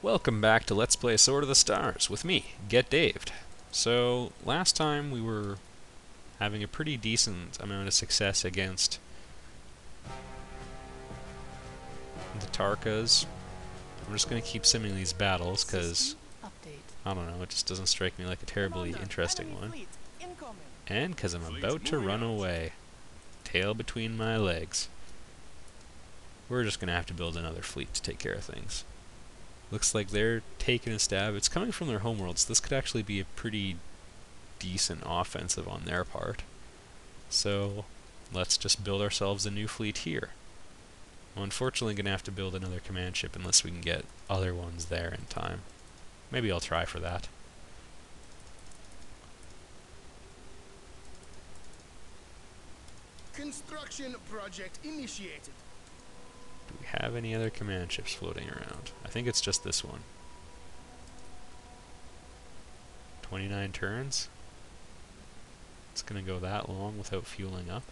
Welcome back to Let's Play Sword of the Stars with me, Get Daved. So, last time we were having a pretty decent amount of success against the Tarkas. I'm just going to keep simming these battles because, I don't know, it just doesn't strike me like a terribly interesting one. And because I'm about to run away, tail between my legs. We're just going to have to build another fleet to take care of things. Looks like they're taking a stab. It's coming from their homeworld, so this could actually be a pretty decent offensive on their part. So let's just build ourselves a new fleet here. I'm unfortunately going to have to build another command ship unless we can get other ones there in time. Maybe I'll try for that. Construction project initiated. Do we have any other command ships floating around? I think it's just this one. 29 turns? It's going to go that long without fueling up?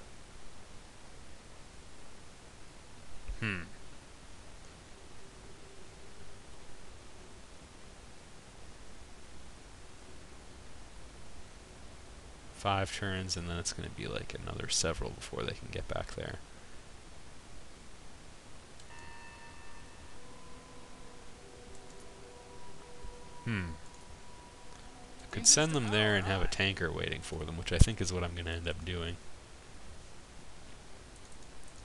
5 turns, and then it's going to be like another several before they can get back there. I could send them there and have a tanker waiting for them, which I think is what I'm going to end up doing.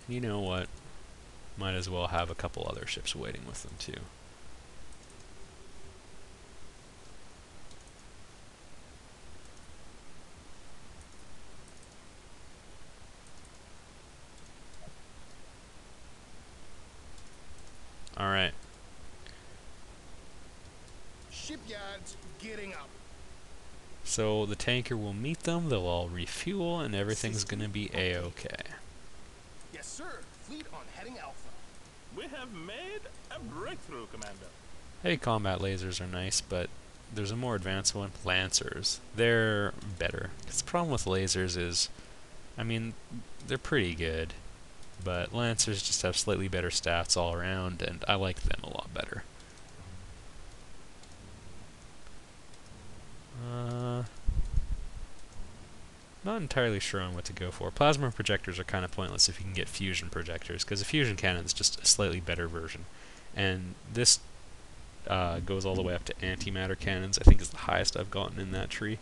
You know what? Might as well have a couple other ships waiting with them too. Alright. Shipyards getting up. So the tanker will meet them, they'll all refuel, and everything's gonna be a-okay. Yes, sir. Fleet on heading alpha. We have made a breakthrough, Commander. Heavy combat lasers are nice, but there's a more advanced one, Lancers. They're better. 'Cause the problem with lasers is, I mean, they're pretty good, but Lancers just have slightly better stats all around, and I like them a lot better. Not entirely sure on what to go for. Plasma projectors are kind of pointless if you can get fusion projectors, because a fusion cannon is just a slightly better version. And this goes all the way up to antimatter cannons. I think is the highest I've gotten in that tree.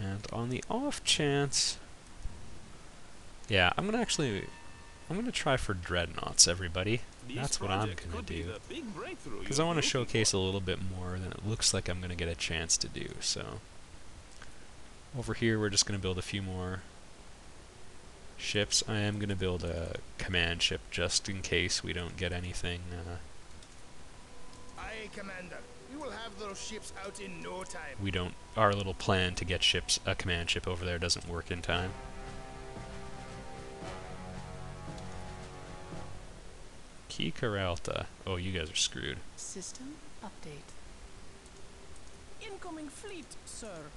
And on the off chance, yeah, I'm gonna try for dreadnoughts, everybody. That's what I'm gonna do. Because I want to showcase a little bit more than it looks like I'm gonna get a chance to do, so. Over here we're just gonna build a few more ships. I am gonna build a command ship just in case we don't get anything. Aye, Commander. We will have those ships out in no time. Our little plan to get a command ship over there doesn't work in time. Key Caralta. Oh, you guys are screwed. System update. Incoming fleet, sir.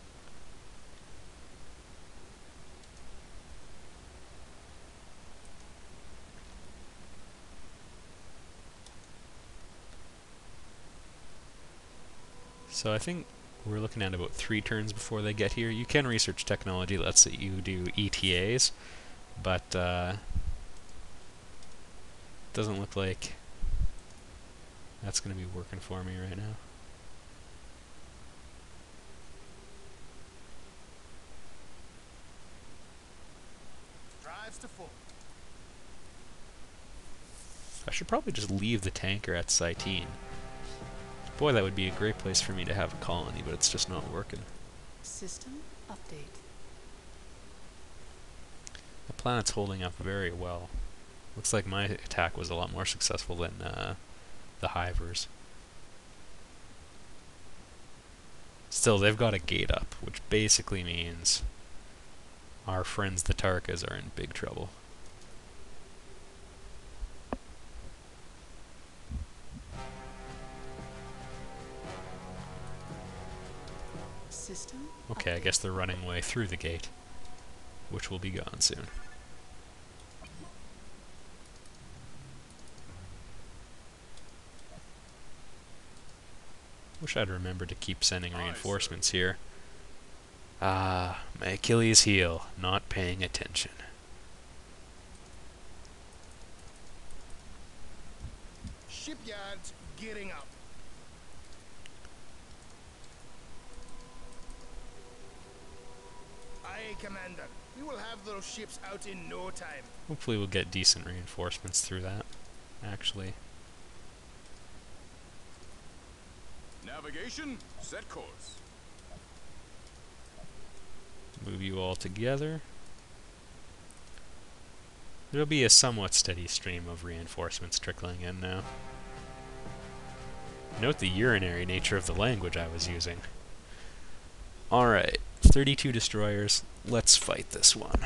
So I think we're looking at about 3 turns before they get here. You can research technology that lets you do ETAs, but doesn't look like that's going to be working for me right now. Drives to full. I should probably just leave the tanker at Cytine. Boy, that would be a great place for me to have a colony, but it's just not working. System update. The planet's holding up very well. Looks like my attack was a lot more successful than the Hivers. Still, they've got a gate up, which basically means our friends the Tarkas are in big trouble. System Okay, I guess they're running away through the gate, which will be gone soon. Wish I'd remember to keep sending reinforcements here. Ah, my Achilles heel, not paying attention. Shipyards gearing up. Aye, Commander. We will have those ships out in no time. Hopefully we'll get decent reinforcements through that, actually. Navigation, set course. Move you all together. There'll be a somewhat steady stream of reinforcements trickling in now. Note the urinary nature of the language I was using. Alright, 32 destroyers. Let's fight this one.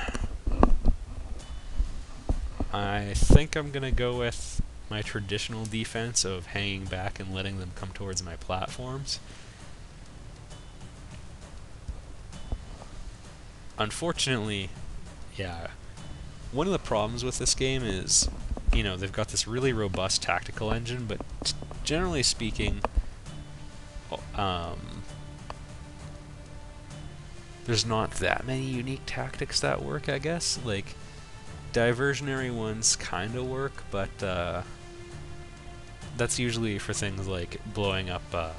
I think I'm gonna go with my traditional defense of hanging back and letting them come towards my platforms. Unfortunately, yeah, one of the problems with this game is, you know, they've got this really robust tactical engine, but generally speaking, there's not that many unique tactics that work, I guess. Like, diversionary ones kind of work, but that's usually for things like blowing up a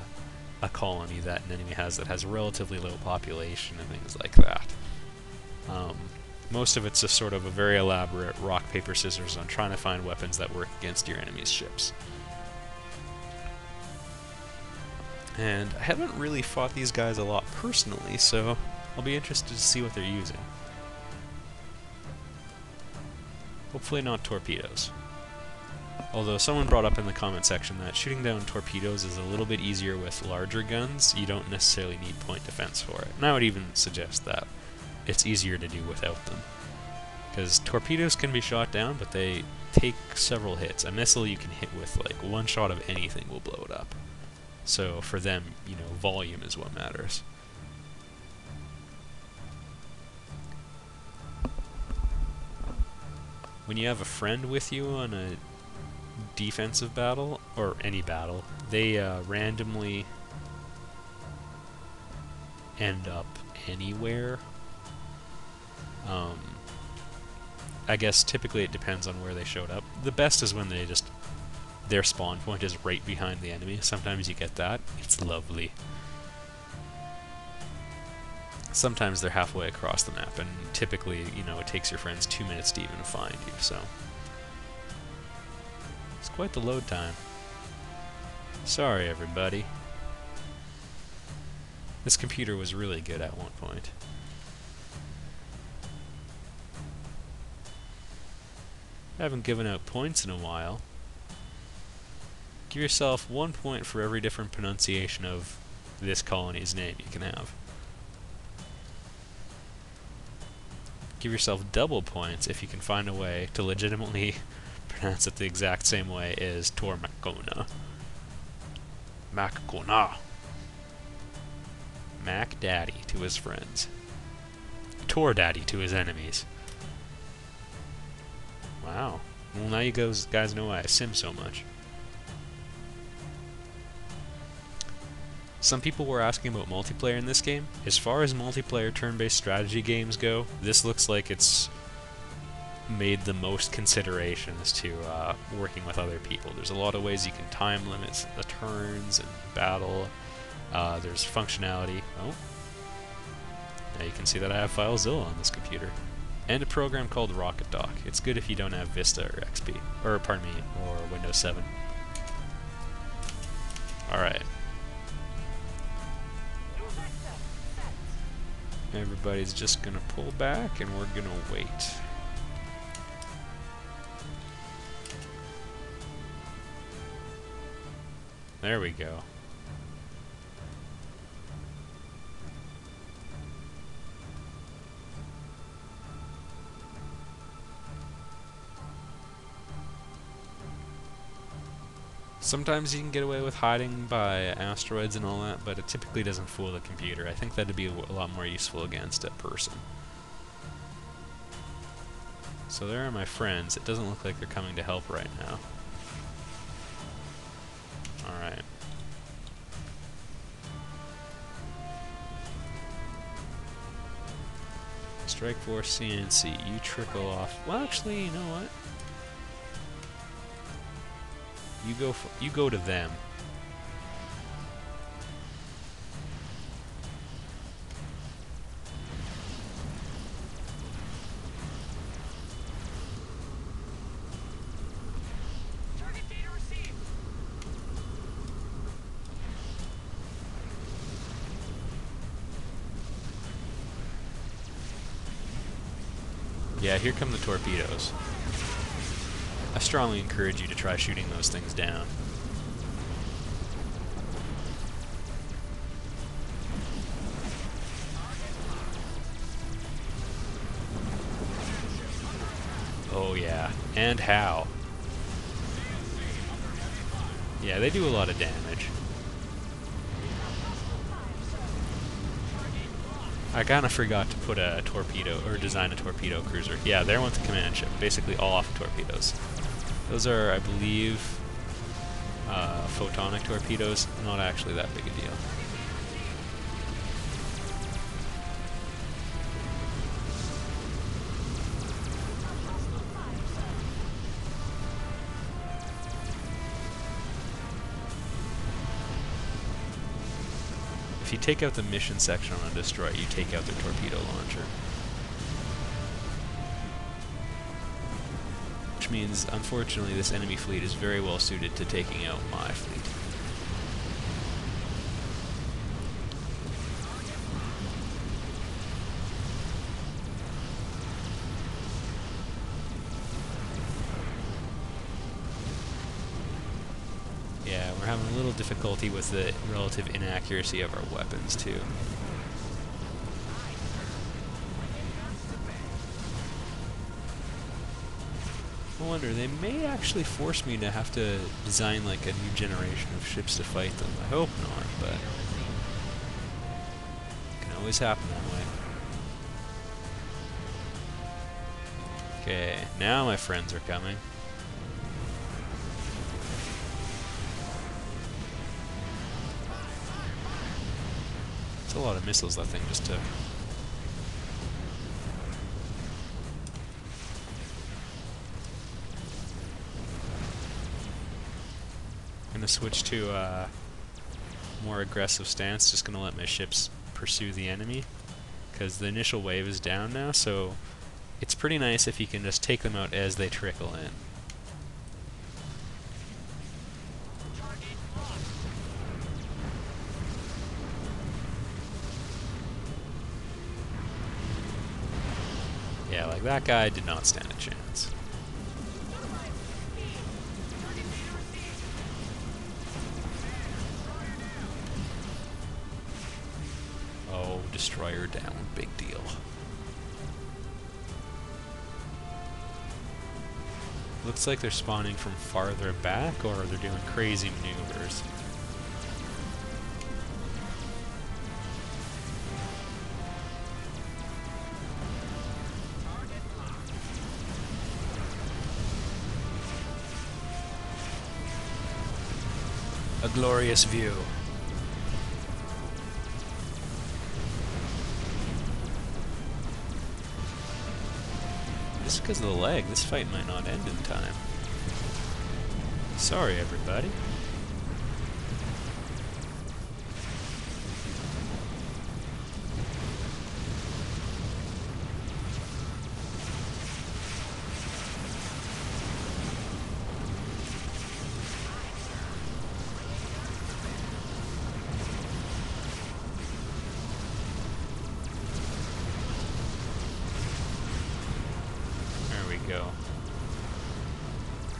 colony that an enemy has that has relatively low population and things like that. Most of it's just sort of a very elaborate rock, paper, scissors on trying to find weapons that work against your enemy's ships. And I haven't really fought these guys a lot personally, so I'll be interested to see what they're using. Hopefully not torpedoes. Although someone brought up in the comment section that shooting down torpedoes is a little bit easier with larger guns. You don't necessarily need point defense for it. And I would even suggest that it's easier to do without them. Because torpedoes can be shot down, but they take several hits. A missile you can hit with like one shot of anything will blow it up. So for them, you know, volume is what matters. When you have a friend with you on a defensive battle, or any battle, they randomly end up anywhere. I guess typically it depends on where they showed up. The best is when their spawn point is right behind the enemy. Sometimes you get that. It's lovely. Sometimes they're halfway across the map, and typically, you know, it takes your friends 2 minutes to even find you, so it's quite the load time. Sorry, everybody. This computer was really good at one point. I haven't given out points in a while. Give yourself 1 point for every different pronunciation of this colony's name you can have. Give yourself double points if you can find a way to legitimately pronounce it the exact same way as Tormacona. Macona. Mac Daddy to his friends. Tor Daddy to his enemies. Wow. Well, now you guys know why I sim so much. Some people were asking about multiplayer in this game. As far as multiplayer turn-based strategy games go, this looks like it's made the most considerations to working with other people. There's a lot of ways you can time limit the turns and battle. There's functionality. Oh. Now you can see that I have FileZilla on this computer. And a program called Rocket Dock. It's good if you don't have Vista or XP. Or, pardon me, or Windows 7. Alright. Everybody's just gonna pull back and we're gonna wait. There we go. Sometimes you can get away with hiding by asteroids and all that, but it typically doesn't fool the computer. I think that'd be a lot more useful against a person. So there are my friends. It doesn't look like they're coming to help right now. Alright. Strike Force CNC, you trickle off. Well, actually, you know what? You go to them. Yeah, here come the torpedoes. I strongly encourage you to try shooting those things down. Oh yeah, and how? Yeah, they do a lot of damage. I kinda forgot to put a torpedo, or design a torpedo cruiser. Yeah, there went the command ship, basically all off of torpedoes. Those are, I believe, photonic torpedoes, not actually that big a deal. If you take out the mission section on a destroyer, you take out their torpedo launcher. Which means, unfortunately, this enemy fleet is very well suited to taking out my fleet. Yeah, we're having a little difficulty with the relative inaccuracy of our weapons, too. I wonder, they may actually force me to have to design like a new generation of ships to fight them. I hope not, but it can always happen that way. Okay, now my friends are coming. It's a lot of missiles that thing just took. I'm gonna switch to a more aggressive stance, just gonna let my ships pursue the enemy, because the initial wave is down now, so it's pretty nice if you can just take them out as they trickle in. Yeah, like that guy did not stand a chance. Oh, destroyer down, big deal. Looks like they're spawning from farther back, or they're doing crazy maneuvers. A glorious view. Just because of the lag, this fight might not end in time. Sorry, everybody. Go.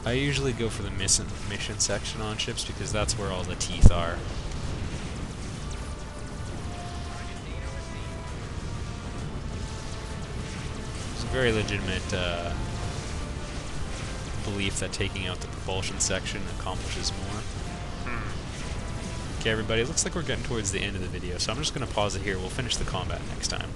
I usually go for the mission section on ships because that's where all the teeth are. It's a very legitimate belief that taking out the propulsion section accomplishes more. Okay, everybody, it looks like we're getting towards the end of the video, so I'm just going to pause it here. We'll finish the combat next time.